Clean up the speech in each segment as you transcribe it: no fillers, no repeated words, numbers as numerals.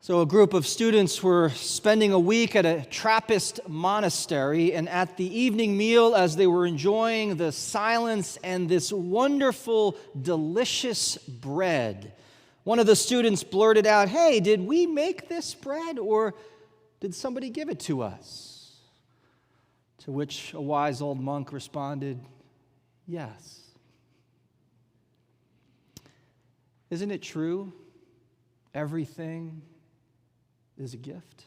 So a group of students were spending a week at a Trappist monastery, and at the evening meal, as they were enjoying the silence and this wonderful, delicious bread, one of the students blurted out, "Hey, did we make this bread, or did somebody give it to us?" To which a wise old monk responded, "Yes." Isn't it true? Everything is a gift.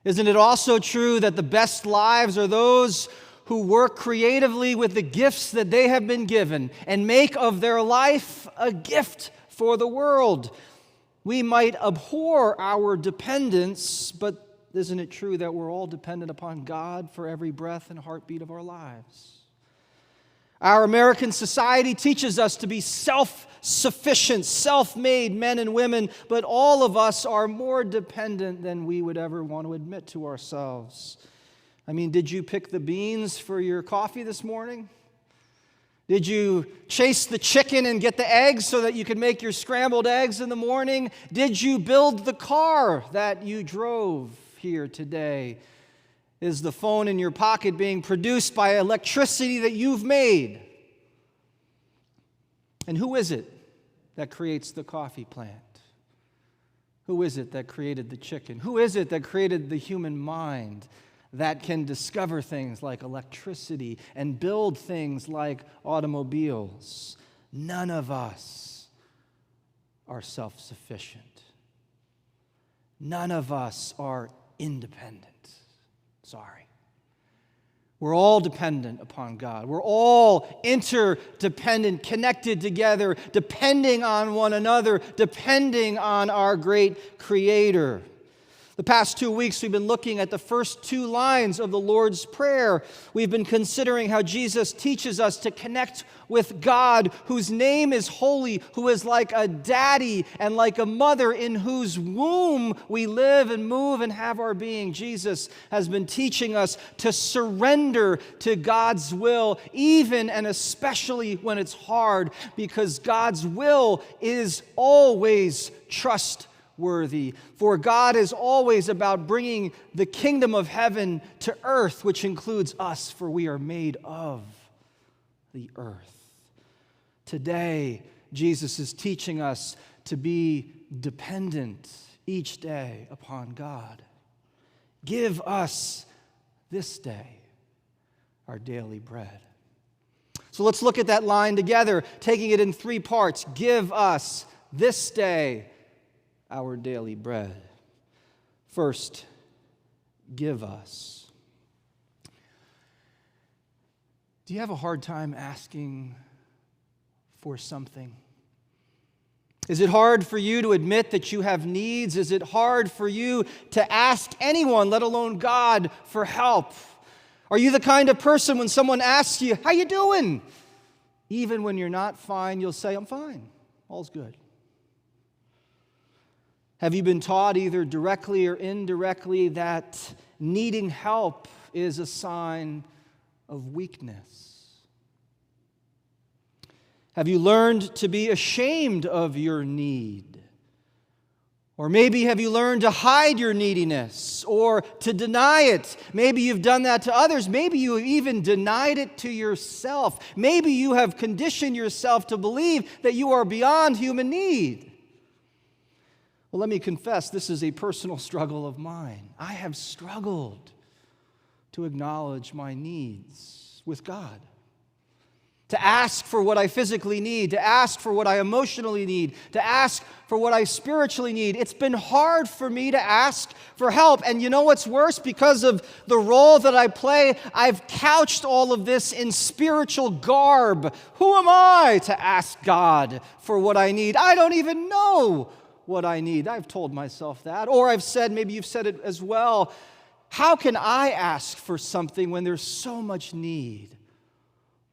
Isn't it also true that the best lives are those who work creatively with the gifts that they have been given and make of their life a gift for the world? We might abhor our dependence, but isn't it true that we're all dependent upon God for every breath and heartbeat of our lives? Our American society teaches us to be self-sufficient, self-made men and women, but all of us are more dependent than we would ever want to admit to ourselves. I mean, did you pick the beans for your coffee this morning? Did you chase the chicken and get the eggs so that you could make your scrambled eggs in the morning? Did you build the car that you drove here today? Is the phone in your pocket being produced by electricity that you've made? And who is it that creates the coffee plant? Who is it that created the chicken? Who is it that created the human mind that can discover things like electricity and build things like automobiles? None of us are self-sufficient. None of us are independent. Sorry. We're all dependent upon God. We're all interdependent, connected together, depending on one another, depending on our great Creator. The past 2 weeks, we've been looking at the first two lines of the Lord's Prayer. We've been considering how Jesus teaches us to connect with God, whose name is holy, who is like a daddy and like a mother in whose womb we live and move and have our being. Jesus has been teaching us to surrender to God's will, even and especially when it's hard, because God's will is always trustworthy. For God is always about bringing the kingdom of heaven to earth, which includes us, for we are made of the earth. Today, Jesus is teaching us to be dependent each day upon God. Give us this day our daily bread. So let's look at that line together, taking it in three parts. Give us this day our daily bread. First, give us. Do you have a hard time asking for something? Is it hard for you to admit that you have needs? Is it hard for you to ask anyone, let alone God, for help? Are you the kind of person when someone asks you, "How you doing?" Even when you're not fine, you'll say, "I'm fine. All's good." Have you been taught either directly or indirectly that needing help is a sign of weakness? Have you learned to be ashamed of your need? Or maybe have you learned to hide your neediness or to deny it? Maybe you've done that to others. Maybe you have even denied it to yourself. Maybe you have conditioned yourself to believe that you are beyond human need. Well, let me confess, this is a personal struggle of mine. I have struggled to acknowledge my needs with God, to ask for what I physically need, to ask for what I emotionally need, to ask for what I spiritually need. It's been hard for me to ask for help. And you know what's worse? Because of the role that I play, I've couched all of this in spiritual garb. Who am I to ask God for what I need? I don't even know what I need. I've told myself that. Or I've said, maybe you've said it as well, how can I ask for something when there's so much need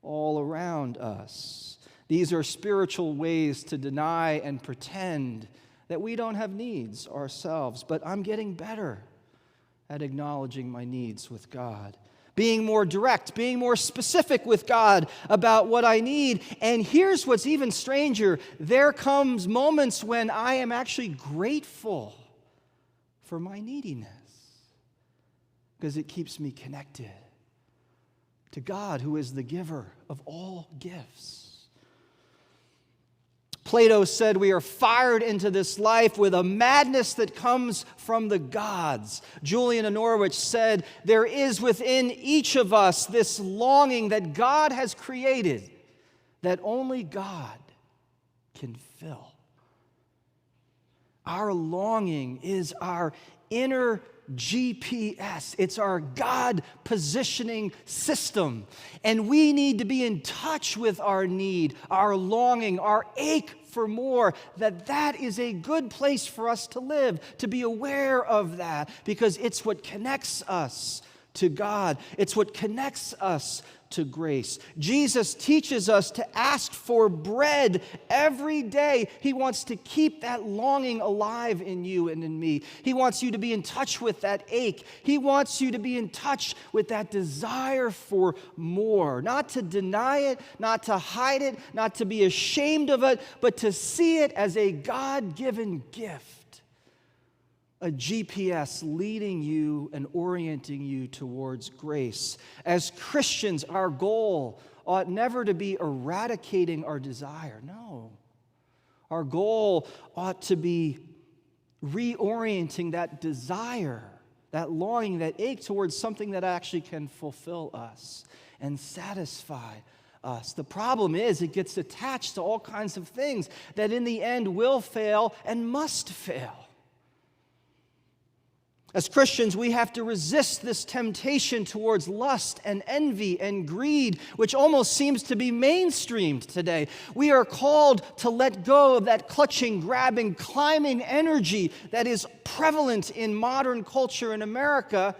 all around us? These are spiritual ways to deny and pretend that we don't have needs ourselves. But I'm getting better at acknowledging my needs with God, being more direct, being more specific with God about what I need. And here's what's even stranger. There comes moments when I am actually grateful for my neediness because it keeps me connected to God, who is the giver of all gifts. Plato said we are fired into this life with a madness that comes from the gods. Julian of Norwich said there is within each of us this longing that God has created that only God can fill. Our longing is our inner GPS. It's our God positioning system. And we need to be in touch with our need, our longing, our ache for more, that is a good place for us to live, to be aware of that, because it's what connects us to God. It's what connects us to grace. Jesus teaches us to ask for bread every day. He wants to keep that longing alive in you and in me. He wants you to be in touch with that ache. He wants you to be in touch with that desire for more. Not to deny it, not to hide it, not to be ashamed of it, but to see it as a God-given gift. A GPS leading you and orienting you towards grace. As Christians, our goal ought never to be eradicating our desire. No. Our goal ought to be reorienting that desire, that longing, that ache towards something that actually can fulfill us and satisfy us. The problem is it gets attached to all kinds of things that in the end will fail and must fail. As Christians, we have to resist this temptation towards lust and envy and greed, which almost seems to be mainstreamed today. We are called to let go of that clutching, grabbing, climbing energy that is prevalent in modern culture in America,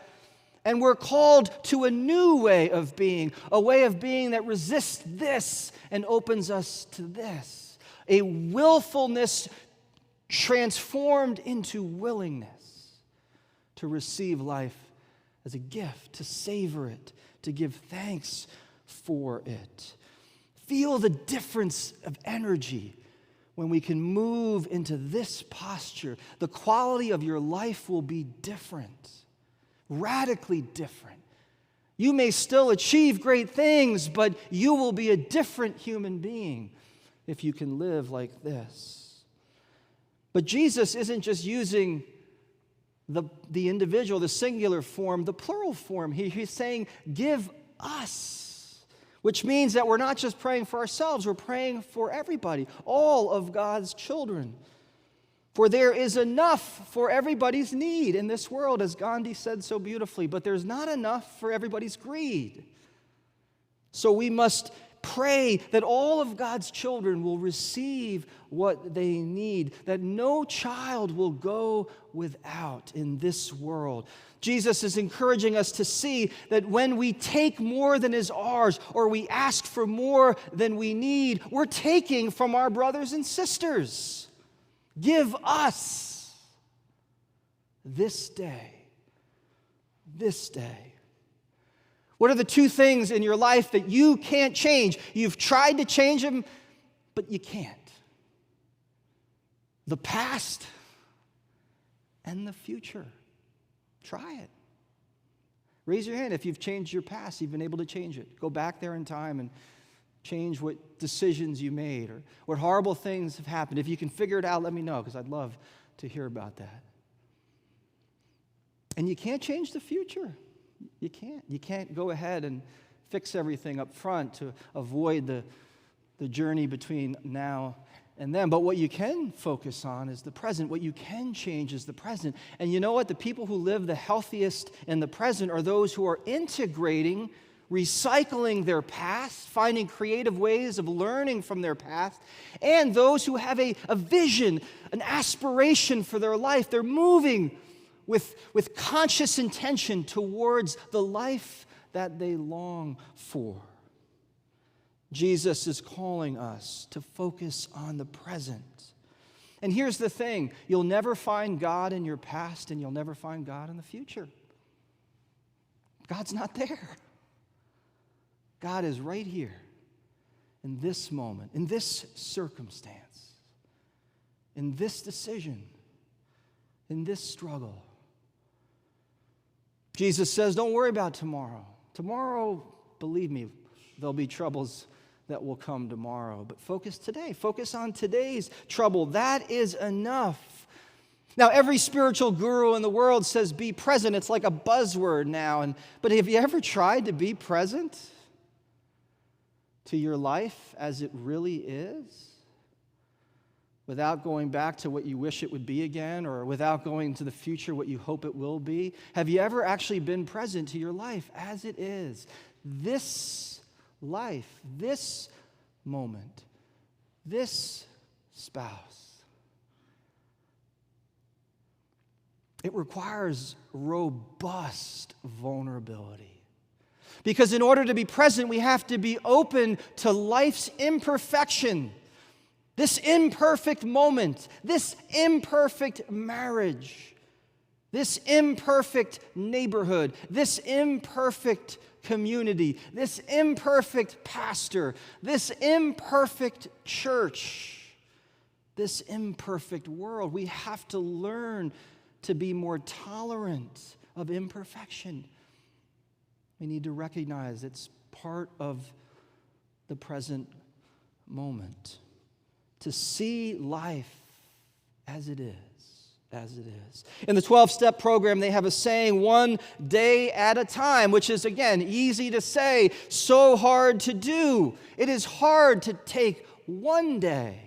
and we're called to a new way of being, a way of being that resists this and opens us to this. A willfulness transformed into willingness to receive life as a gift, to savor it, to give thanks for it. Feel the difference of energy when we can move into this posture. The quality of your life will be different, radically different. You may still achieve great things, but you will be a different human being if you can live like this. But Jesus isn't just using the individual, the singular form, the plural form. He's saying, give us, which means that we're not just praying for ourselves, we're praying for everybody, all of God's children. For there is enough for everybody's need in this world, as Gandhi said so beautifully, but there's not enough for everybody's greed. So we must pray that all of God's children will receive what they need, that no child will go without in this world. Jesus is encouraging us to see that when we take more than is ours, or we ask for more than we need, we're taking from our brothers and sisters. Give us this day. This day. What are the two things in your life that you can't change? You've tried to change them, but you can't. The past and the future. Try it. Raise your hand if you've changed your past, you've been able to change it. Go back there in time and change what decisions you made or what horrible things have happened. If you can figure it out, let me know, because I'd love to hear about that. And you can't change the future. You can't. You can't go ahead and fix everything up front to avoid the journey between now and then. But what you can focus on is the present. What you can change is the present. And you know what? The people who live the healthiest in the present are those who are integrating, recycling their past, finding creative ways of learning from their past, and those who have a vision, an aspiration for their life. They're moving with conscious intention towards the life that they long for. Jesus is calling us to focus on the present. And here's the thing, you'll never find God in your past, and you'll never find God in the future. God's not there. God is right here in this moment, in this circumstance, in this decision, in this struggle. Jesus says, don't worry about tomorrow. Tomorrow, believe me, there'll be troubles that will come tomorrow. But focus today. Focus on today's trouble. That is enough. Now, every spiritual guru in the world says be present. It's like a buzzword now. But have you ever tried to be present to your life as it really is? Without going back to what you wish it would be again, or without going to the future what you hope it will be? Have you ever actually been present to your life as it is? This life, this moment, this spouse. It requires robust vulnerability. Because in order to be present, we have to be open to life's imperfection. This imperfect moment, this imperfect marriage, this imperfect neighborhood, this imperfect community, this imperfect pastor, this imperfect church, this imperfect world. We have to learn to be more tolerant of imperfection. We need to recognize it's part of the present moment. To see life as it is, as it is. In the 12-step program, they have a saying, one day at a time, which is, again, easy to say, so hard to do. It is hard to take one day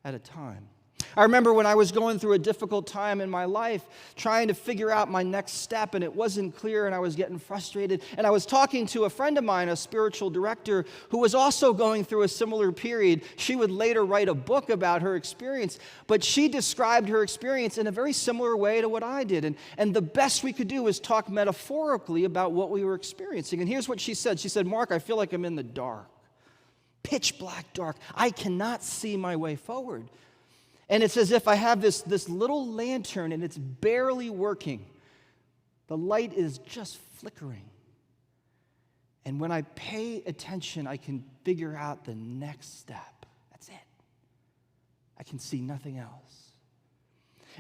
at a time. I remember when I was going through a difficult time in my life, trying to figure out my next step, and it wasn't clear, and I was getting frustrated. And I was talking to a friend of mine, a spiritual director, who was also going through a similar period. She would later write a book about her experience, but she described her experience in a very similar way to what I did. And the best we could do was talk metaphorically about what we were experiencing. And here's what she said. She said, Mark, I feel like I'm in the dark. Pitch black dark. I cannot see my way forward. And it's as if I have this little lantern and it's barely working. The light is just flickering. And when I pay attention, I can figure out the next step. That's it. I can see nothing else.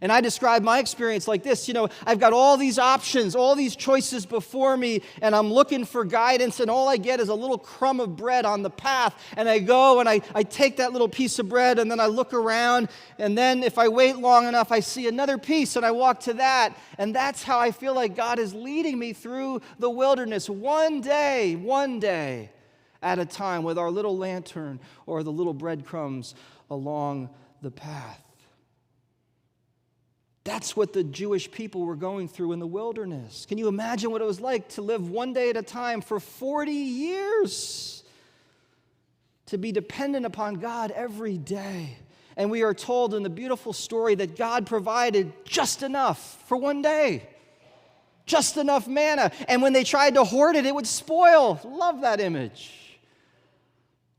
And I describe my experience like this. I've got all these options, all these choices before me, and I'm looking for guidance, and all I get is a little crumb of bread on the path. And I go and I take that little piece of bread, and then I look around, and then if I wait long enough, I see another piece, and I walk to that. And that's how I feel like God is leading me through the wilderness, one day at a time, with our little lantern or the little breadcrumbs along the path. That's what the Jewish people were going through in the wilderness. Can you imagine what it was like to live one day at a time for 40 years? To be dependent upon God every day. And we are told in the beautiful story that God provided just enough for one day. Just enough manna. And when they tried to hoard it, it would spoil. Love that image.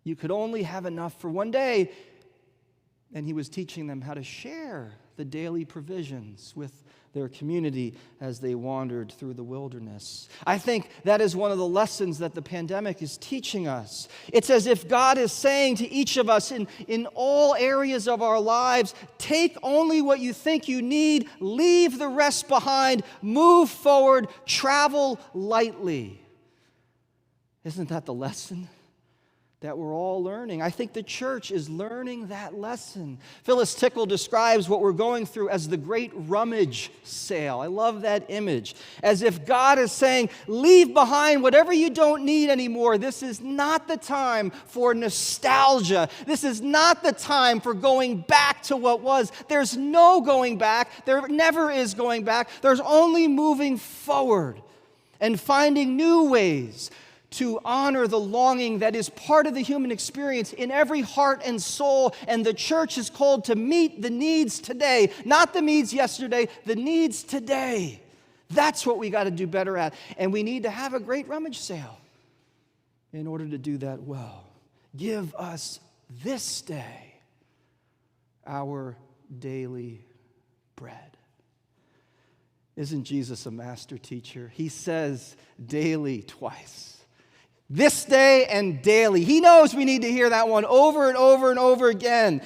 You could only have enough for one day. And he was teaching them how to share the daily provisions with their community as they wandered through the wilderness. I think that is one of the lessons that the pandemic is teaching us. It's as if God is saying to each of us in all areas of our lives, take only what you think you need, leave the rest behind, move forward, travel lightly. Isn't that the lesson that we're all learning? I think the church is learning that lesson. Phyllis Tickle describes what we're going through as the great rummage sale. I love that image. As if God is saying, leave behind whatever you don't need anymore. This is not the time for nostalgia. This is not the time for going back to what was. There's no going back. There never is going back. There's only moving forward and finding new ways to honor the longing that is part of the human experience in every heart and soul. And the church is called to meet the needs today, not the needs yesterday, the needs today. That's what we got to do better at. And we need to have a great rummage sale in order to do that well. Give us this day our daily bread. Isn't Jesus a master teacher? He says daily twice. This day and daily. He knows we need to hear that one over and over and over again.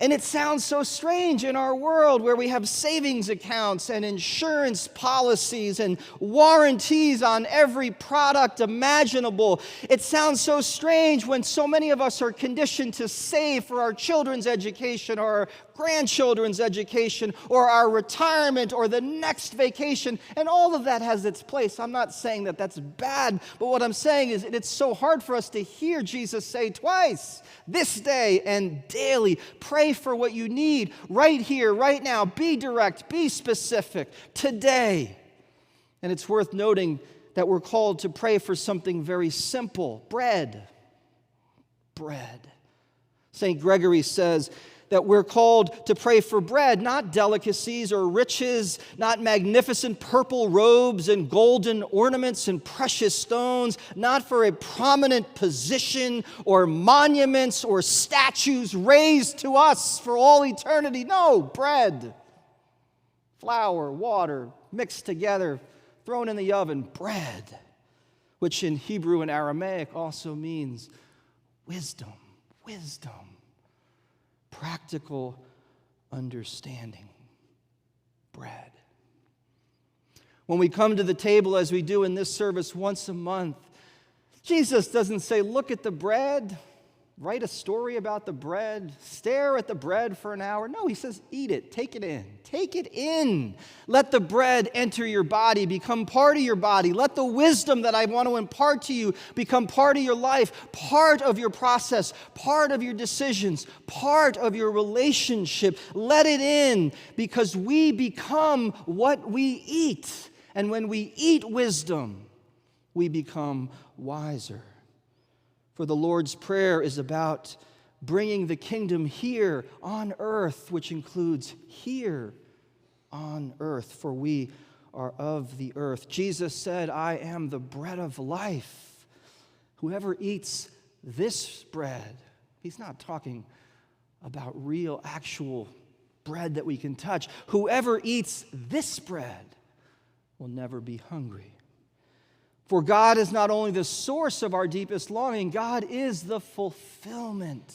And it sounds so strange in our world where we have savings accounts and insurance policies and warranties on every product imaginable. It sounds so strange when so many of us are conditioned to save for our children's education or our grandchildren's education or our retirement or the next vacation. And all of that has its place. I'm not saying that that's bad, but what I'm saying is it's so hard for us to hear Jesus say twice, this day and daily, pray for what you need right here, right now. Be direct, be specific, today. And it's worth noting that we're called to pray for something very simple, bread. Bread. St. Gregory says that we're called to pray for bread, not delicacies or riches, not magnificent purple robes and golden ornaments and precious stones, not for a prominent position or monuments or statues raised to us for all eternity. No, bread, flour, water, mixed together, thrown in the oven, bread, which in Hebrew and Aramaic also means wisdom, practical understanding, bread. When we come to the table, as we do in this service once a month, Jesus doesn't say, look at the bread, write a story about the bread, stare at the bread for an hour. No, he says, eat it, take it in. Take it in. Let the bread enter your body, become part of your body. Let the wisdom that I want to impart to you become part of your life, part of your process, part of your decisions, part of your relationship. Let it in, because we become what we eat. And when we eat wisdom, we become wiser. For the Lord's Prayer is about bringing the kingdom here on earth, which includes here on earth, for we are of the earth. Jesus said, I am the bread of life. Whoever eats this bread, he's not talking about real, actual bread that we can touch. Whoever eats this bread will never be hungry. For God is not only the source of our deepest longing, God is the fulfillment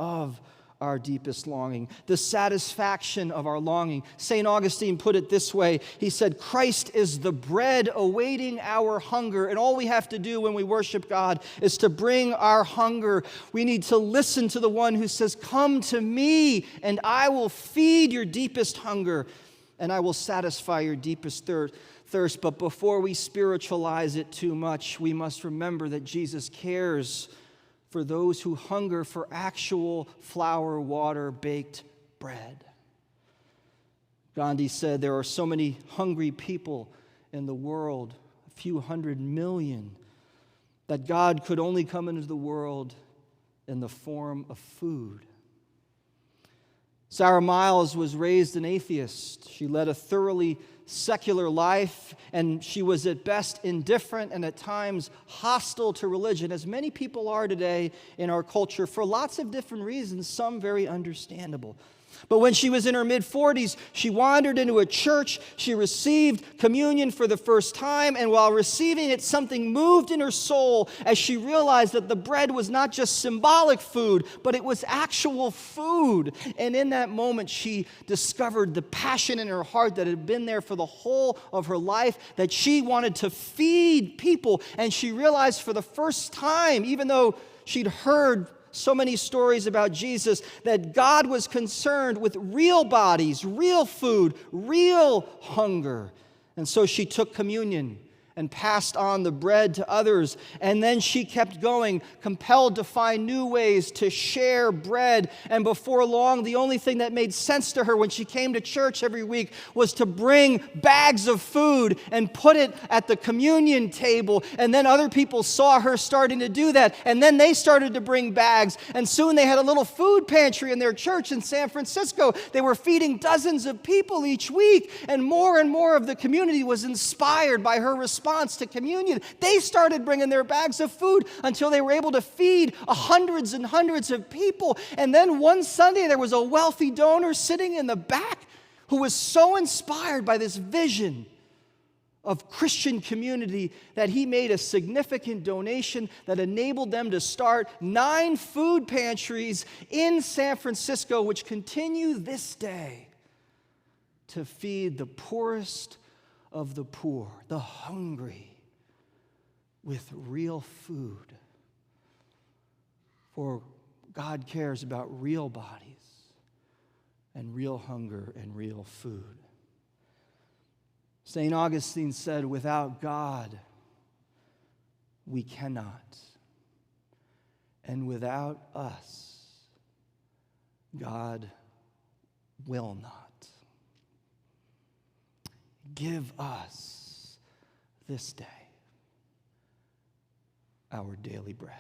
of our deepest longing, the satisfaction of our longing. St. Augustine put it this way. He said, Christ is the bread awaiting our hunger. And all we have to do when we worship God is to bring our hunger. We need to listen to the one who says, come to me and I will feed your deepest hunger and I will satisfy your deepest thirst. But before we spiritualize it too much, we must remember that Jesus cares for those who hunger for actual flour, water, baked bread. Gandhi said there are so many hungry people in the world, a few 100 million, that God could only come into the world in the form of food. Sarah Miles was raised an atheist. She led a thoroughly secular life, and she was at best indifferent and at times hostile to religion, as many people are today in our culture for lots of different reasons, some very understandable. But when she was in her mid-40s, she wandered into a church. She received communion for the first time, and while receiving it, something moved in her soul as she realized that the bread was not just symbolic food, but it was actual food. And in that moment, she discovered the passion in her heart that had been there for the whole of her life, that she wanted to feed people. And she realized for the first time, even though she'd heard so many stories about Jesus, that God was concerned with real bodies, real food, real hunger. And so she took communion and passed on the bread to others. And then she kept going, compelled to find new ways to share bread. And before long, the only thing that made sense to her when she came to church every week was to bring bags of food and put it at the communion table. And then other people saw her starting to do that. And then they started to bring bags. And soon they had a little food pantry in their church in San Francisco. They were feeding dozens of people each week. And more of the community was inspired by her response to communion. They started bringing their bags of food until they were able to feed hundreds and hundreds of people. And then one Sunday, there was a wealthy donor sitting in the back who was so inspired by this vision of Christian community that he made a significant donation that enabled them to start 9 food pantries in San Francisco, which continue this day to feed the poorest of the poor, the hungry, with real food. For God cares about real bodies and real hunger and real food. St. Augustine said, without God, we cannot. And without us, God will not. Give us this day our daily bread.